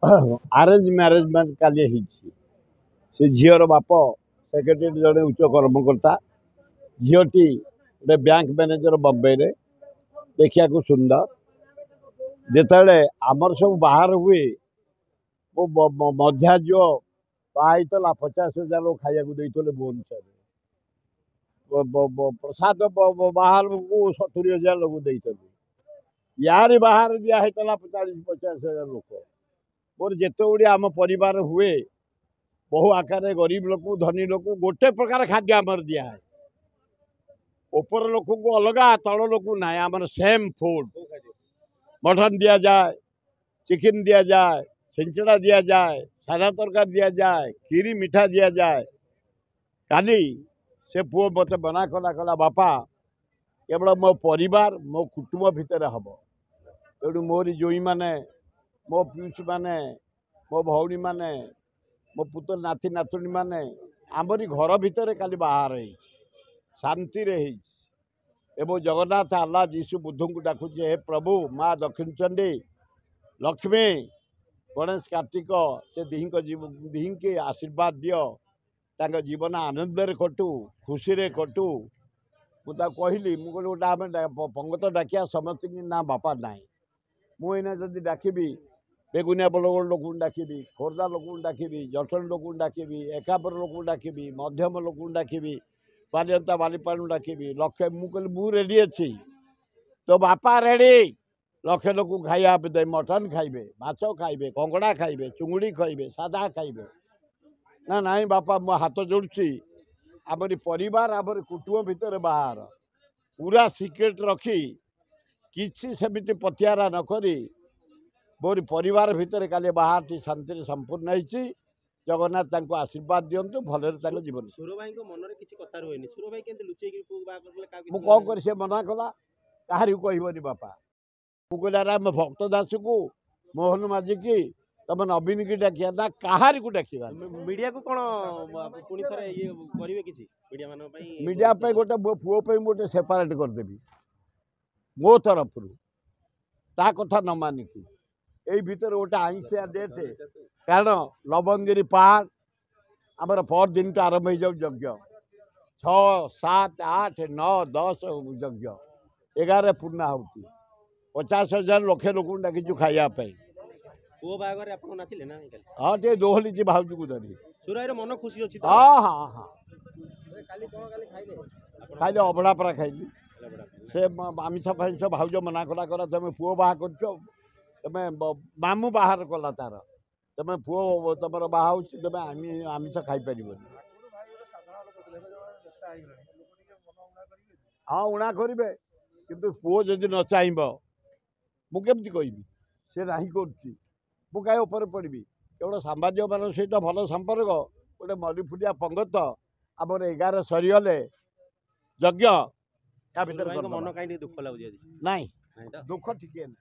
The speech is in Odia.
ଆରେଞ୍ଜ ମ୍ୟାରେଜମେଣ୍ଟ କାଲି ହେଇଛି। ସେ ଝିଅର ବାପ ସେକ୍ରେଟାରୀ ଜଣେ ଉଚ୍ଚ କର୍ମକର୍ତ୍ତା, ଝିଅଟି ଗୋଟେ ବ୍ୟାଙ୍କ ମ୍ୟାନେଜର ବମ୍ବେରେ, ଦେଖିବାକୁ ସୁନ୍ଦର। ଯେତେବେଳେ ଆମର ସବୁ ବାହାର ହୁଏ, ମୋ ମଝିଆ ଝିଅ ବାହା ହେଇଥିଲା 50,000 ଲୋକ ଖାଇବାକୁ ଦେଇଥିଲେ ଭୁବନେଶ୍ୱରରେ। ପ୍ରସାଦ ବାହାରକୁ 70,000 ଲୋକ ଦେଇଛନ୍ତି। ୟାରି ବାହାର ଦିଆ ହେଇଥିଲା 40-50,000 ଲୋକ। ମୋର ଯେତେ ଗୁଡ଼ିଏ ଆମ ପରିବାର ହୁଏ, ବହୁ ଆକାରରେ ଗରିବ ଲୋକ ଧନୀ ଲୋକ ଗୋଟେ ପ୍ରକାର ଖାଦ୍ୟ ଆମର ଦିଆହୁଏ। ଉପର ଲୋକଙ୍କୁ ଅଲଗା, ତଳ ଲୋକକୁ ନାହିଁ। ଆମର ସେମ୍ ଫୁଡ୍। ମଟନ୍ ଦିଆଯାଏ, ଚିକେନ ଦିଆଯାଏ, ଛେଞ୍ଚଡ଼ା ଦିଆଯାଏ, ସାଧା ତରକାରୀ ଦିଆଯାଏ, କ୍ଷୀରି ମିଠା ଦିଆଯାଏ। କାଲି ସେ ପୁଅ ମୋତେ ମନା କଲା ବାପା କେବଳ ମୋ ପରିବାର ମୋ କୁଟୁମ୍ବ ଭିତରେ ହେବ। ତେଣୁ ମୋରି ଜୋଇଁମାନେ, ମୋ ପିଉସୀମାନେ, ମୋ ଭଉଣୀମାନେ, ମୋ ପୁତ୍ର ନାତି ନାତୁଣୀମାନେ ଆମରି ଘର ଭିତରେ କାଲି ବାହାର ହେଇଛି, ଶାନ୍ତିରେ ହେଇଛି। ଏବଂ ଜଗନ୍ନାଥ ଆଲ୍ଲାହ ଯୀଶୁ ବୁଦ୍ଧଙ୍କୁ ଡାକୁଛି, ହେ ପ୍ରଭୁ ମା ଦକ୍ଷିଣଚଣ୍ଡୀ ଲକ୍ଷ୍ମୀ ଗଣେଶ କାର୍ତ୍ତିକ ସେ ଦିହିଁକି ଆଶୀର୍ବାଦ ଦିଅ, ତାଙ୍କ ଜୀବନ ଆନନ୍ଦରେ କଟୁ, ଖୁସିରେ କଟୁ। ମୁଁ ତାକୁ କହିଲି, ମୁଁ କହିଲି ଗୋଟେ ଆମେ ପଙ୍ଗତ ଡାକିବା ସମସ୍ତଙ୍କୁ ନା ବାପା ନାହିଁ। ମୁଁ ଏଇନା ଯଦି ଡାକିବି ବେଗୁନିଆ ବଲଗଡ଼ ଲୋକଙ୍କୁ ଡାକିବି, ଖୋର୍ଦ୍ଧା ଲୋକଙ୍କୁ ଡାକିବି, ଜଟଣୀ ଲୋକଙ୍କୁ ଡାକିବି, ଏକାମ୍ର ଲୋକଙ୍କୁ ଡାକିବି, ମଧ୍ୟମ ଲୋକଙ୍କୁ ଡାକିବି, ବାଲିଅନ୍ତା ବାଲିପାଳକୁ ଡାକିବି, ଲକ୍ଷେ। ମୁଁ କହିଲି ମୁଁ ରେଡ଼ି ଅଛି, ତୋ ବାପା ରେଡ଼ି। ଲକ୍ଷେ ଲୋକଙ୍କୁ ଖାଇବା ଦେବେ, ମଟନ୍ ଖାଇବେ, ମାଛ ଖାଇବେ, କଙ୍କଡ଼ା ଖାଇବେ, ଚୁଙ୍ଗୁଡ଼ି ଖାଇବେ, ସାଧା ଖାଇବେ। ନା ନାହିଁ ବାପା, ମୁଁ ହାତ ଯୋଡ଼ୁଛି। ଆମରି ପରିବାର ଆମରି କୁଟୁମ୍ବ ଭିତରେ ବାହାର ପୁରା ସିକ୍ରେଟ୍ ରଖି, କିଛି ସେମିତି ପତିଆରା ନ କରି ମୋରି ପରିବାର ଭିତରେ କାଲି ବାହାରଟି ଶାନ୍ତିରେ ସମ୍ପୂର୍ଣ୍ଣ ହେଇଛି। ଜଗନ୍ନାଥ ତାଙ୍କୁ ଆଶୀର୍ବାଦ ଦିଅନ୍ତୁ, ଭଲରେ ତାଙ୍କ ଜୀବନ। ସୁର ଭାଇଙ୍କ ମନରେ କିଛି କଥା ରୁହେନି। ସୁର ଭାଇ କେମିତି ଲୁଚେଇକି ବାହା କରିଥିଲେ? ମୁଁ କ'ଣ କରି, ସେ ମନା କଲା, କାହାରିକୁ କହିବନି ବାପା। ମୁଁ କହିଲି ଆରେ ଆମେ ଭକ୍ତ ଦାସକୁ, ମୋହନ ମାଝିକି, ତମେ ନବୀନକି ଡାକିବା ନା, କାହାରିକୁ ଡାକିବା। ମିଡିଆକୁ କ'ଣ ପୁଣି ଥରେ ଇଏ କରିବେ କିଛି ମିଡିଆ ମାନଙ୍କ ପାଇଁ? ମିଡିଆ ପାଇଁ ଗୋଟେ ମୋ ପୁଅ ପାଇଁ ମୁଁ ଗୋଟେ ସେପାରେଟ୍ କରିଦେବି ମୋ ତରଫରୁ, ତା କଥା ନ ମାନିକି। ଏଇ ଭିତରେ ଗୋଟେ ଆଇଁଷିଆ ଡେଟ୍, କାରଣ ଲବଣଗିରି ପାହାଡ଼ ଆମର ପରଦିନଠୁ ଆରମ୍ଭ ହେଇଯାଉ ଯଜ୍ଞ। 6, 7, 8, 9, 10 ଯଜ୍ଞ, 11 ପୂର୍ଣ୍ଣା ହଉଛି। 50,000 ଲକ୍ଷେ ଲୋକଙ୍କୁ ଡାକିଛୁ ଖାଇବା ପାଇଁ। ପୁଅ ବାହାଘରରେ ଆପଣ ନାଚିଲେ ନା? ହଁ ଟିକେ ଦୋହଲିଛି ଭାଉଜକୁ ଧରି। ସୁରାଇର ମନ ଖୁସି ଅଛି ତ? ହଁ ହଁ ହଁ। କାଲି କ'ଣ ଖାଇଲେ? ଖାଇଲେ ଅବଢ଼ା ପରା ଖାଇଲି। ସେ ଆମିଷ ଫାମିଷ ଭାଉଜ ମନା କଲା ତମେ ପୁଅ ବାହା କରୁଛ, ତମେ ମାମୁଁ ବାହାର କଲା ତାର, ତମେ ପୁଅ ତମର ବାହା ହେଉଛି, ତମେ ଆମିଷ ଖାଇପାରିବନି। ହଁ ଉଣା କରିବେ, କିନ୍ତୁ ପୁଅ ଯଦି ନ ଚାହିଁବ ମୁଁ କେମିତି କହିବି? ସେ ନାହିଁ କରୁଛି, ମୁଁ କାହିଁ ଉପରେ ପଡ଼ିବି? କେବଳ ସାମ୍ବାଦିକମାନଙ୍କ ସହିତ ଭଲ ସମ୍ପର୍କ, ଗୋଟେ ମଲିଫୁଲିଆ ପଙ୍ଗତ ଆମର 11 ସରିଗଲେ ଯଜ୍ଞ। ତା ଭିତରେ ମନ କାହିଁ ଟିକେ ଦୁଃଖ ଲାଗୁଛି ଆଜି? ନାଇଁ, ଦୁଃଖ ଟିକେ ନାହିଁ।